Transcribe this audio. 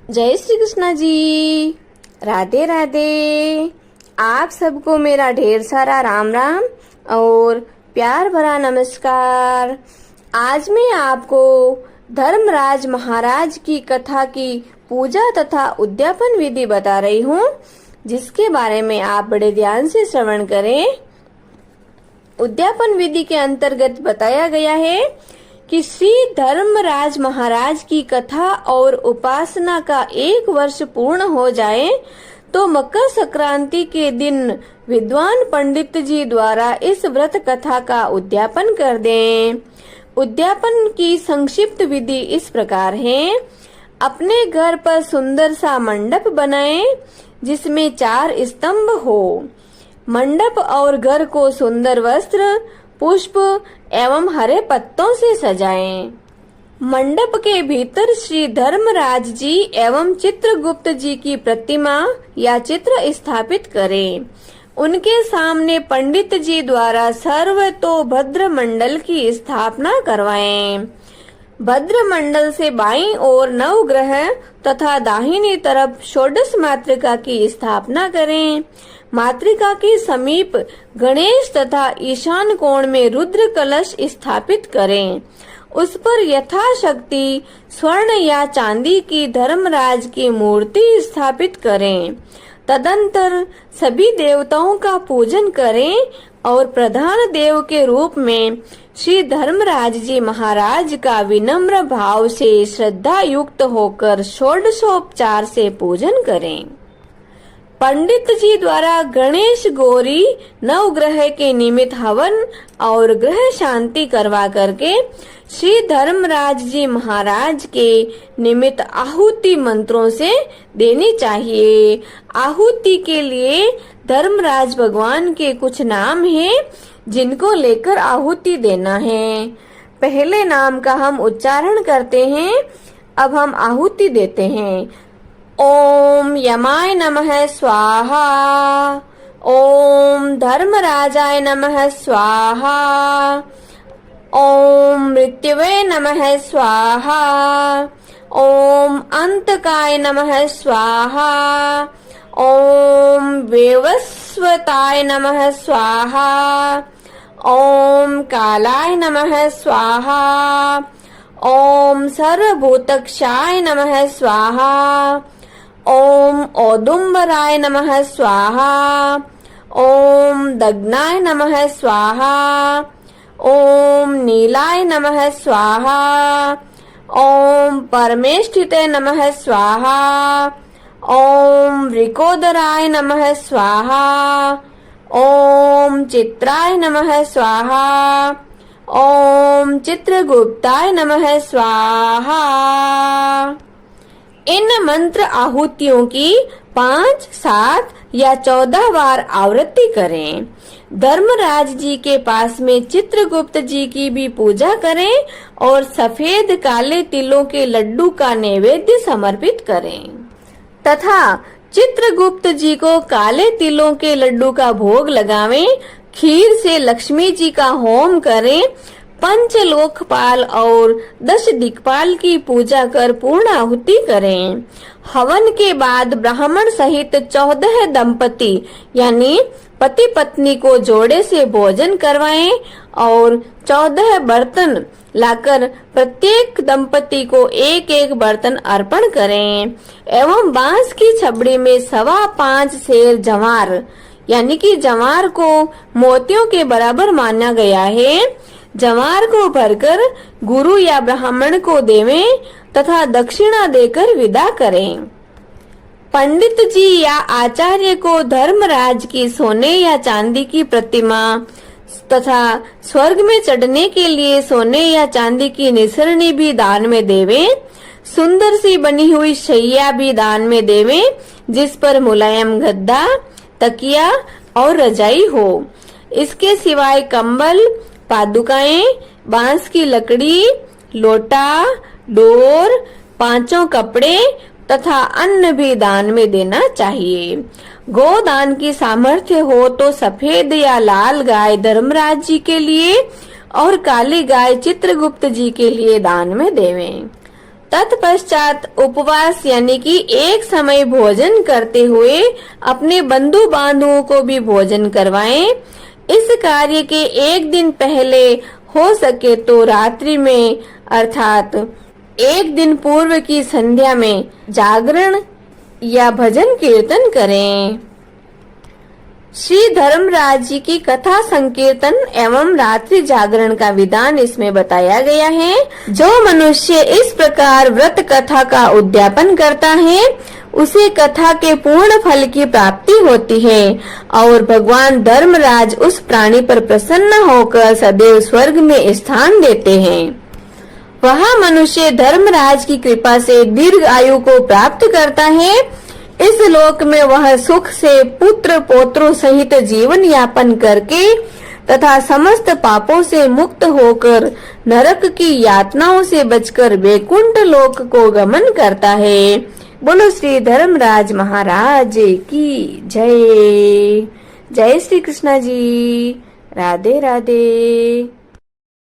जय श्री कृष्णा जी। राधे राधे। आप सबको मेरा ढेर सारा राम राम और प्यार भरा नमस्कार। आज मैं आपको धर्मराज महाराज की कथा की पूजा तथा उद्यापन विधि बता रही हूँ, जिसके बारे में आप बड़े ध्यान से श्रवण करें। उद्यापन विधि के अंतर्गत बताया गया है कि श्री धर्मराज महाराज की कथा और उपासना का 1 वर्ष पूर्ण हो जाए तो मकर संक्रांति के दिन विद्वान पंडित जी द्वारा इस व्रत कथा का उद्यापन कर दें। उद्यापन की संक्षिप्त विधि इस प्रकार है। अपने घर पर सुंदर सा मंडप बनाएं, जिसमें 4 स्तंभ हो। मंडप और घर को सुंदर वस्त्र, पुष्प एवं हरे पत्तों से सजाएं। मंडप के भीतर श्री धर्मराज जी एवं चित्रगुप्त जी की प्रतिमा या चित्र स्थापित करें। उनके सामने पंडित जी द्वारा सर्वतोभद्र मंडल की स्थापना करवाएं। भद्र मंडल से बाईं ओर 9 ग्रह तथा दाहिनी तरफ षोडश मातृका की स्थापना करें। मातृका के समीप गणेश तथा ईशान कोण में रुद्र कलश स्थापित करें। उस पर यथाशक्ति स्वर्ण या चांदी की धर्मराज की मूर्ति स्थापित करें। तदंतर सभी देवताओं का पूजन करें और प्रधान देव के रूप में श्री धर्मराज जी महाराज का विनम्र भाव से श्रद्धा युक्त होकर षोडशोपचार से पूजन करें। पंडित जी द्वारा गणेश गौरी नवग्रह के निमित्त हवन और ग्रह शांति करवा करके श्री धर्मराज जी महाराज के निमित्त आहुति मंत्रों से देनी चाहिए। आहुति के लिए धर्मराज भगवान के कुछ नाम हैं, जिनको लेकर आहुति देना है। पहले नाम का हम उच्चारण करते हैं। अब हम आहुति देते हैं। ओम यमाय नमः स्वाहा। ओम धर्मराजाय नमः स्वाहा। ओम मृत्युवे नमः स्वाहा। ओम अंतकाय नमः स्वाहा। ओम वेवस्वताय नमः स्वाहा। ओम कालाय नमः स्वाहा। ओम सर्वभूतक्षाय नमः स्वाहा। ओम औदुम्बराय नमः स्वाहा। ओम दग्नाय नमः स्वाहा। ओम नीलाय नमः स्वाहा। ओम परमेष्ठिते नमः स्वाहा। ओम वृकोदराय नमः स्वाहा। ओम चित्राय नमः स्वाहा। ओम चित्रगुप्ताय नमः स्वाहा। इन मंत्र आहुतियों की 5, 7 या 14 बार आवृत्ति करें। धर्मराज जी के पास में चित्रगुप्त जी की भी पूजा करें और सफेद काले तिलों के लड्डू का नैवेद्य समर्पित करें तथा चित्रगुप्त जी को काले तिलों के लड्डू का भोग लगावें। खीर से लक्ष्मी जी का होम करें। पंचलोकपाल और 10 दिक्पाल की पूजा कर पूर्ण आहुति करें। हवन के बाद ब्राह्मण सहित 14 दंपति यानी पति पत्नी को जोड़े से भोजन करवाएं और 14 बर्तन लाकर प्रत्येक दंपति को 1-1 बर्तन अर्पण करें एवं बांस की छबड़ी में 5.25 सेर जवार यानी कि जवार को मोतियों के बराबर माना गया है। जवार को भरकर गुरु या ब्राह्मण को देवें तथा दक्षिणा देकर विदा करें। पंडित जी या आचार्य को धर्मराज की सोने या चांदी की प्रतिमा तथा स्वर्ग में चढ़ने के लिए सोने या चांदी की निसरनी भी दान में देवें। सुंदर सी बनी हुई शैया भी दान में देवें, जिस पर मुलायम गद्दा, तकिया और रजाई हो। इसके सिवाय कंबल, पादुकाएं, बांस की लकड़ी, लोटा, डोर, 5 कपड़े तथा अन्न भी दान में देना चाहिए। गोदान की सामर्थ्य हो तो सफेद या लाल गाय धर्मराज जी के लिए और काली गाय चित्रगुप्त जी के लिए दान में देवें। तत्पश्चात उपवास यानी कि एक समय भोजन करते हुए अपने बंधु बांधवों को भी भोजन करवाएं। इस कार्य के एक दिन पहले हो सके तो रात्रि में अर्थात एक दिन पूर्व की संध्या में जागरण या भजन कीर्तन करें। श्री धर्मराज जी की कथा संकीर्तन एवं रात्रि जागरण का विधान इसमें बताया गया है। जो मनुष्य इस प्रकार व्रत कथा का उद्यापन करता है उसे कथा के पूर्ण फल की प्राप्ति होती है और भगवान धर्मराज उस प्राणी पर प्रसन्न होकर सदैव स्वर्ग में स्थान देते हैं। वह मनुष्य धर्मराज की कृपा से दीर्घ आयु को प्राप्त करता है। इस लोक में वह सुख से पुत्र पौत्रों सहित जीवन यापन करके तथा समस्त पापों से मुक्त होकर नरक की यातनाओं से बचकर वैकुंठ लोक को गमन करता है। बोलो श्री धर्मराज महाराज की जय। जय श्री कृष्णा जी। राधे राधे।